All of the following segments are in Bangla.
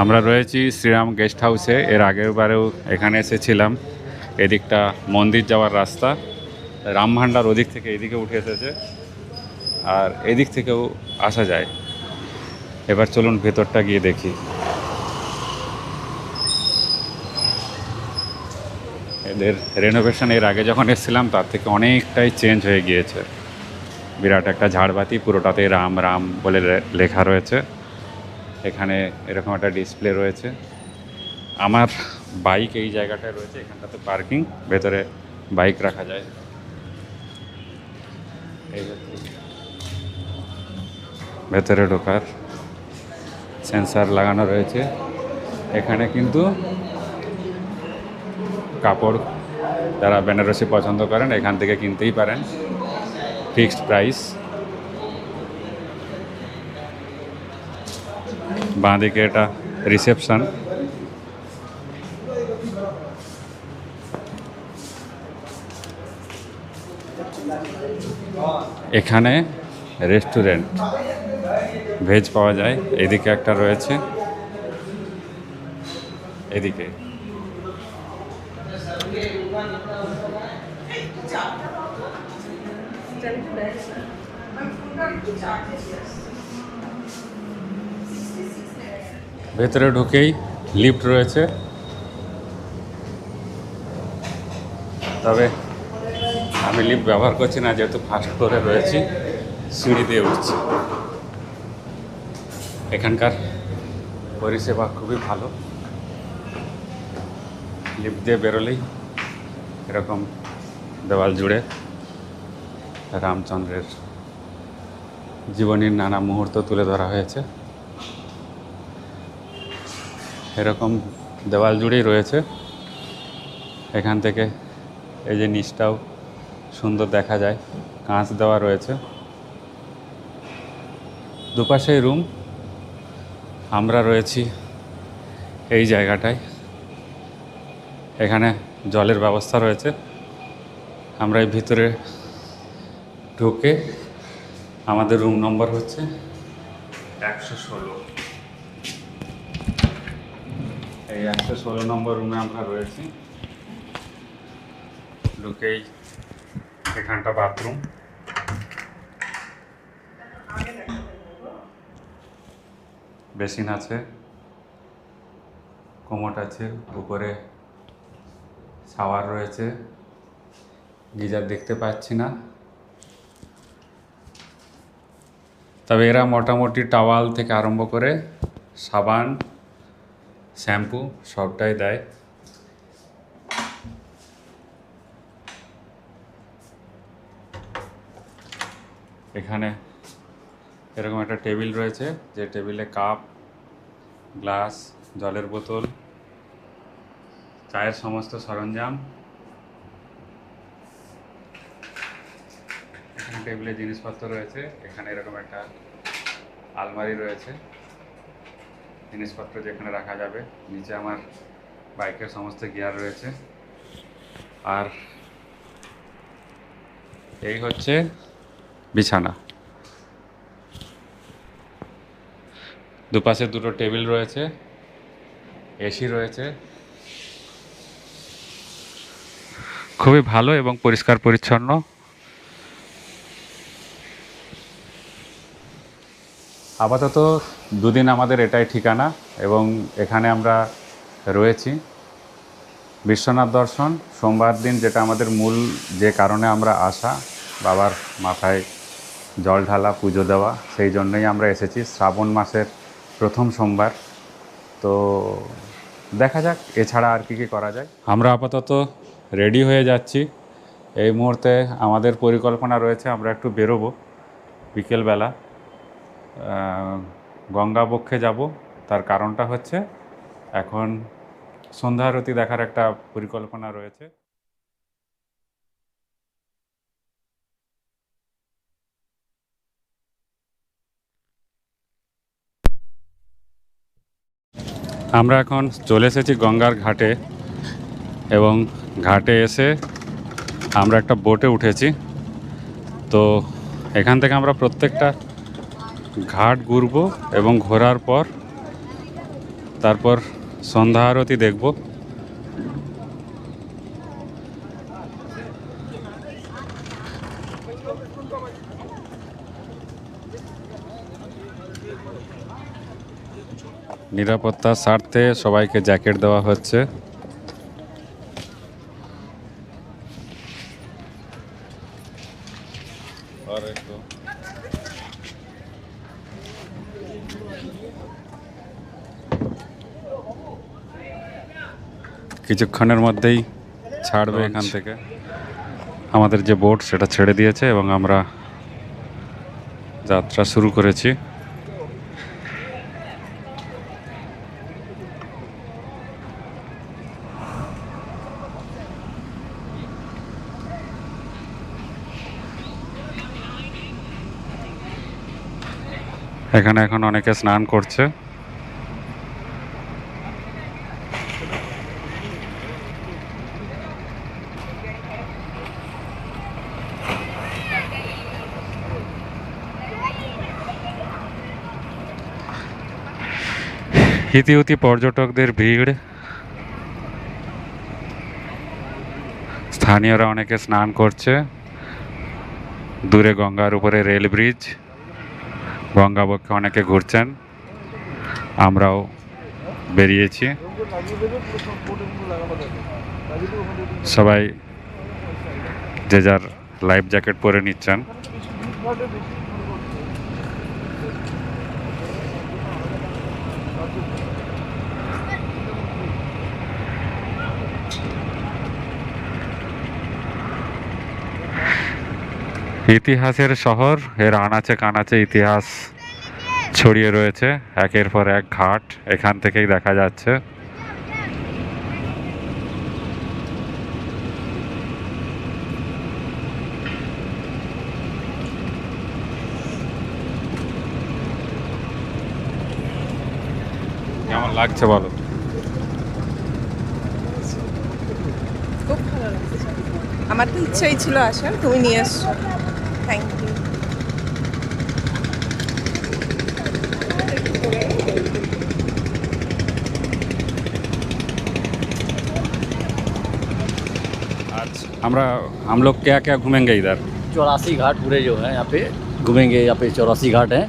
আমরা রয়েছি শ্রীরাম গেস্ট হাউসে। এর আগের বারেও এখানে এসেছিলাম। এদিকটা মন্দির যাওয়ার রাস্তা, রাম ভান্ডার ওদিক থেকে এদিকে উঠে এসেছে, আর এদিক থেকেও আসা যায়। এবার চলুন ভেতরটা গিয়ে দেখি। এদের রেনোভেশন এর আগে যখন এসেছিলাম তার থেকে অনেকটাই চেঞ্জ হয়ে গিয়েছে। বিরাট একটা ঝাড়বাতি, পুরোটাতে রাম রাম বলে লেখা রয়েছে। এখানে এরকম একটা ডিসপ্লে রয়েছে। আমার বাইক এই জায়গাটায় রয়েছে, এখানটাতে পার্কিং, ভেতরে বাইক রাখা যায়। এই ভেতরে ঢোকার সেন্সার লাগানো রয়েছে। এখানে কিন্তু কাপড় যারা বেনারসি পছন্দ করেন এখান থেকে কিনতেই পারেন, ফিক্সড প্রাইস। বাঁদিকে এটা রিসেপশন। এখানে রেস্টুরেন্ট, ভেজ পাওয়া যায়। এদিকে একটা রয়েছে, এদিকে ভেতরে ঢুকেই লিফট রয়েছে, তবে আমি লিফট ব্যবহার করছি না যেহেতু ফার্স্ট ফ্লোরে রয়েছি, সিঁড়ি দিয়ে উঠছি। এখানকার পরিষেবা খুবই ভালো। লিফট দিয়ে বেরোলেই এরকম দেওয়াল জুড়ে রামচন্দ্রের জীবনীর নানা মুহূর্ত তুলে ধরা হয়েছে। এরকম দেওয়াল জুড়েই রয়েছে। এখান থেকে এই যে নিচটাও সুন্দর দেখা যায়, কাঁচ দেওয়া রয়েছে। দুপাশেই রুম। আমরা রয়েছি এই জায়গাটায়। এখানে জলের ব্যবস্থা রয়েছে। আমরা এই ভিতরে ঢুকে আমাদের রুম নম্বর হচ্ছে 116। এই 116 নম্বর রুমে আমরা রয়েছি। ঢুকেই এখানটা বাথরুম, বেসিন আছে, কোমোট আছে, উপরে শাওয়ার রয়েছে, গিজার দেখতে পাচ্ছি না। তবে এরা মোটামুটি টাওয়াল থেকে আরম্ভ করে সাবান, শ্যাম্পু সবটাই দেয়। এখানে এরকম একটা টেবিল রয়েছে, যে টেবিলে কাপ, গ্লাস, জলের বোতল, চায়ের সমস্ত সরঞ্জাম। এখানে টেবিলে জিনিসপত্র রয়েছে। এখানে এরকম একটা আলমারি রয়েছে, জিনিসপত্র যেখানে রাখা যাবে। নিচে আমার বাইকের সমস্ত গিয়ার রয়েছে। আর এই হচ্ছে বিছানা। দুপাশে দুটো টেবিল রয়েছে, এসি রয়েছে। খুবই ভালো এবং পরিষ্কার পরিচ্ছন্ন। আপাতত দুদিন আমাদের এটাই ঠিকানা এবং এখানে আমরা রয়েছি। বিশ্বনাথ দর্শন সোমবার দিন, যেটা আমাদের মূল যে কারণে আমরা আসা, বাবার মাথায় জল ঢালা, পুজো দেওয়া, সেই জন্যই আমরা এসেছি। শ্রাবণ মাসের প্রথম সোমবার। তো দেখা যাক এছাড়া আর কী কী করা যায়। আমরা আপাতত রেডি হয়ে যাচ্ছি। এই মুহূর্তে আমাদের পরিকল্পনা রয়েছে আমরা একটু বেরোবো বিকেলবেলা, গঙ্গাবক্ষে যাব। তার কারণটা হচ্ছে এখন সন্ধ্যা আরতি দেখার একটা পরিকল্পনা রয়েছে। আমরা এখন চলে এসেছি গঙ্গার ঘাটে এবং ঘাটে এসে আমরা একটা বোটে উঠেছি। তো এখান থেকে আমরা প্রত্যেকটা ঘাট ঘুরবো এবং ঘোরার পর তারপর সন্ধ্যা আরতি দেখব। নিরাপত্তার স্বার্থে সবাইকে জ্যাকেট দেওয়া হচ্ছে। কিছুক্ষণের মধ্যেই ছাড়বে এখান থেকে। আমাদের যে বোট সেটা ছেড়ে দিয়েছে এবং আমরা যাত্রা শুরু করেছি। এখানে এখন অনেকে স্নান করছে। হিতিউতি পর্যটকদের ভিড়, স্থানীয়রা অনেকে স্নান করছে। দূরে গঙ্গার উপরে রেল ব্রিজ, গঙ্গাবক্ষে অনেকে ঘুরছেন। আমরাও বেরিয়েছি। সবাই যে যার লাইফ জ্যাকেট পরে নিচ্ছেন। ইতিহাসের শহর, এর আনাচে কানাচে ইতিহাস ছড়িয়ে রয়েছে। একের পর এক ঘাট এখান থেকেই দেখা যাচ্ছে। কেমন লাগছে বলো? খুব ভালো লাগছে। আমার তো ইচ্ছাই ছিল আসার, তুমি নিয়ে আসছো। Thank you. आज हम लोग क्या क्या घूमेंगे इधर? 84 घाट पूरे जो है यहाँ पे घूमेंगे। यहाँ पे 84 घाट हैं।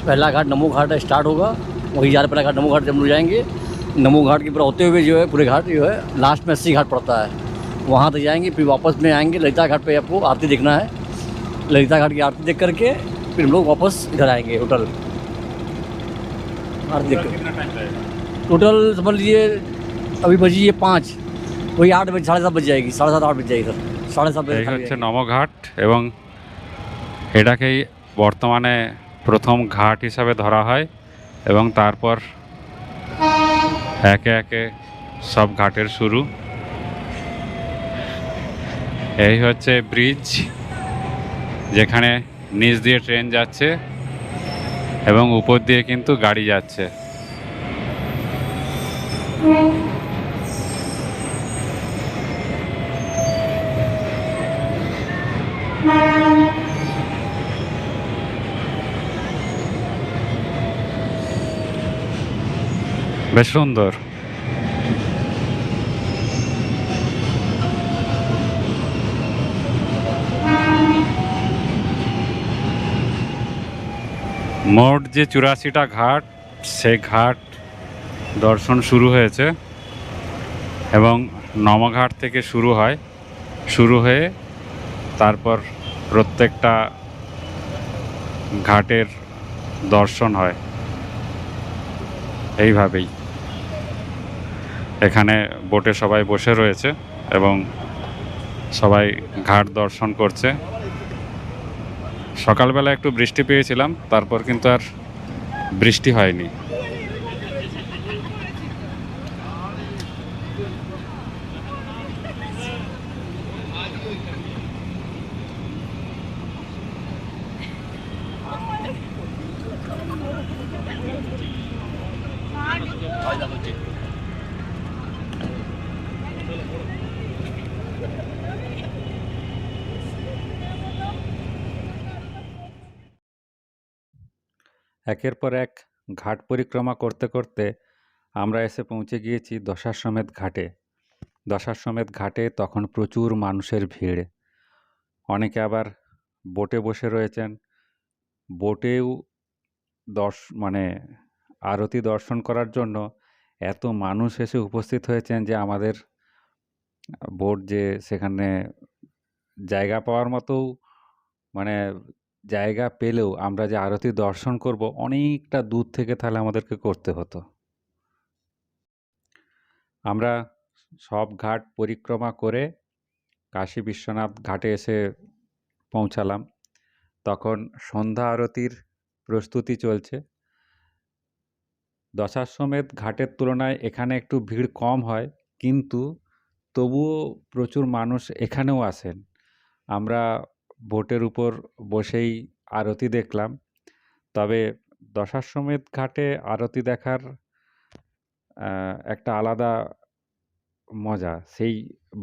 पहला घाट नमो घाट है, स्टार्ट होगा वही जा रहा। पहला घाट नमो घाट जब हम लोग जाएंगे, नमो घाट के पूरा होते हुए जो है पूरे घाट जो है लास्ट में 80 घाट पड़ता है, वहाँ तक जाएंगे। फिर वापस में आएंगे ललिता घाट पे, आपको आरती देखना है। ललिता घाट की आरती देख करके फिर हम लोग वापस इधर आएंगे होटल। आरती देख कर टोटल समझ लीजिए अभी बजिए 5, वही 8 बजे 7:30 बज जाएगी। 7:30 8 बज जाएगी सर। 7:30 बजे এই হচ্ছে নমঘাট এবং এটাকেই বর্তমানে প্রথম ঘাট হিসাবে ধরা হয় এবং তারপর একে একে সব ঘাটের শুরু। এই হচ্ছে ব্রিজ, যেখানে নিচ দিয়ে ট্রেন যাচ্ছে এবং উপর দিয়ে কিন্তু গাড়ি যাচ্ছে। বেশ সুন্দর। মোট যে 84টা ঘাট, সেই ঘাট দর্শন শুরু হয়েছে এবং নমঘাট থেকে শুরু হয়। শুরু হয়ে তারপর প্রত্যেকটা ঘাটের দর্শন হয় এইভাবেই। এখানে বোটে সবাই বসে রয়েছে এবং সবাই ঘাট দর্শন করছে। সকালবেলা একটু বৃষ্টি পেয়েছিলাম, তারপর কিন্তু আর বৃষ্টি হয়নি। একের পর এক ঘাট পরিক্রমা করতে করতে আমরা এসে পৌঁছে গিয়েছি দশাশ্বমেধ ঘাটে। দশাশ্বমেধ ঘাটে তখন প্রচুর মানুষের ভিড়। অনেকে আবার বোটে বসে রয়েছেন। বোটেও মানে আরতি দর্শন করার জন্য এত মানুষ এসে উপস্থিত হয়েছেন যে আমাদের বোট যে সেখানে জায়গা পাওয়ার মতো মানে জায়গা পেলেও আমরা যে আরতি দর্শন করব অনেকটা দূর থেকে তাহলে আমাদেরকে করতে হতো। আমরা সব ঘাট পরিক্রমা করে কাশী বিশ্বনাথ ঘাটে এসে পৌঁছালাম। তখন সন্ধ্যা আরতির প্রস্তুতি চলছে। দশাশ্বমেধ ঘাটের তুলনায় এখানে একটু ভিড় কম হয়, কিন্তু তবুও প্রচুর মানুষ এখানেও আসেন। আমরা বোটের উপর বসেই আরতি দেখলাম। তবে দশাশ্বমেধ ঘাটে আরতি দেখার একটা আলাদা মজা, সেই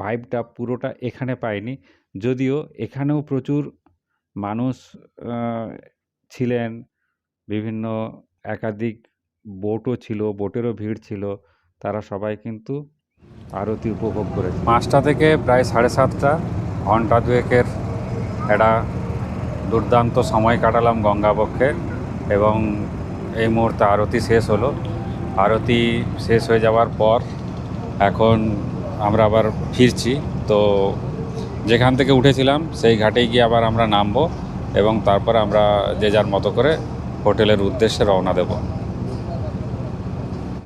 ভাইবটা পুরোটা এখানে পাইনি। যদিও এখানেও প্রচুর মানুষ ছিলেন, বিভিন্ন একাধিক বোটও ছিল, বোটেরও ভিড় ছিল। তারা সবাই কিন্তু আরতি উপভোগ করেছে। 5টা থেকে প্রায় 7:30, ঘন্টা দুয়েকের একটা দুর্দান্ত সময় কাটালাম গঙ্গাবক্ষে, এবং এই মুহূর্তে আরতি শেষ হলো। আরতি শেষ হয়ে যাওয়ার পর এখন আমরা আবার ফিরছি। তো যেখান থেকে উঠেছিলাম সেই ঘাটেই গিয়ে আবার আমরা নামবো, এবং তারপর আমরা যে যার মতো করে হোটেলের উদ্দেশ্যে রওনা দেব।